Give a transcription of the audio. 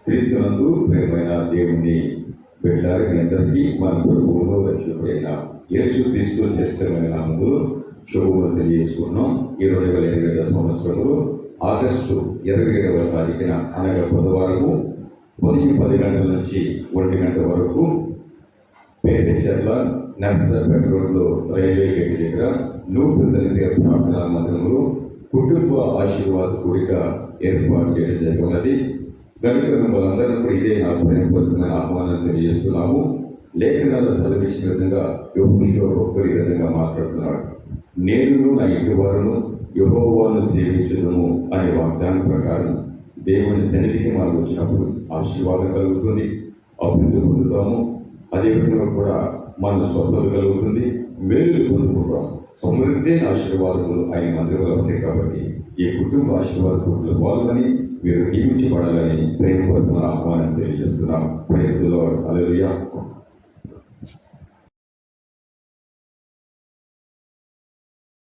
క్రీస్తునందు ప్రియమైన దేవుని బిడ్డలారా, మీ అందరికీ మన ప్రభువును రక్షకుడైన యేసుక్రీస్తు శ్రేష్టమైన నామములో శుభములు తెలియజేసుకున్నాం. ఈ 2025 సంవత్సరంలో ఆగస్టు 27వ తారీఖున అనగా బుధవారము ఉదయం 10 గంటల నుంచి 1 గంట వరకు పేదచెర్ల నర్సరాపేట రోడ్లో రైల్వే గేట్ దగ్గర నూతన ప్రార్థనా మందిరంలో కుటుంబ ఆశీర్వాద కూడిక ఏర్పాటు చేయడం జరిగినది. కనుక మిమ్మల్ని కూడా ఇదే నా ప్రేమపూర్వకమైన ఆహ్వానం తెలియజేస్తున్నాము. లేఖనాలు సెలవిచ్చిన విధంగా యెహోషువ ఒక్కరి విధంగా మాట్లాడుతున్నాడు. నేను నా ఇంటి వారును యెహోవాను సేవించుదును అనే వాగ్దానం ప్రకారం దేవుని సన్నిధికి మనం వచ్చినప్పుడు ఆశీర్వాదం కలుగుతుంది, అభివృద్ధి పొందుతాము. అదేవిధంగా కూడా మన స్వస్థత కలుగుతుంది, మేలు పొందుకుంటాం. సమృద్ధి ఆశీర్వాదములు ఆయన మందిరంలో ఉంటాయి. కాబట్టి ఈ కుటుంబ ఆశీర్వాదకులు పాల్గొని మీరు దీవించబడాలని ప్రేమపూర్వకమైన ఆహ్వానం తెలియజేస్తున్నాం. Praise the lord. హల్లెలూయా.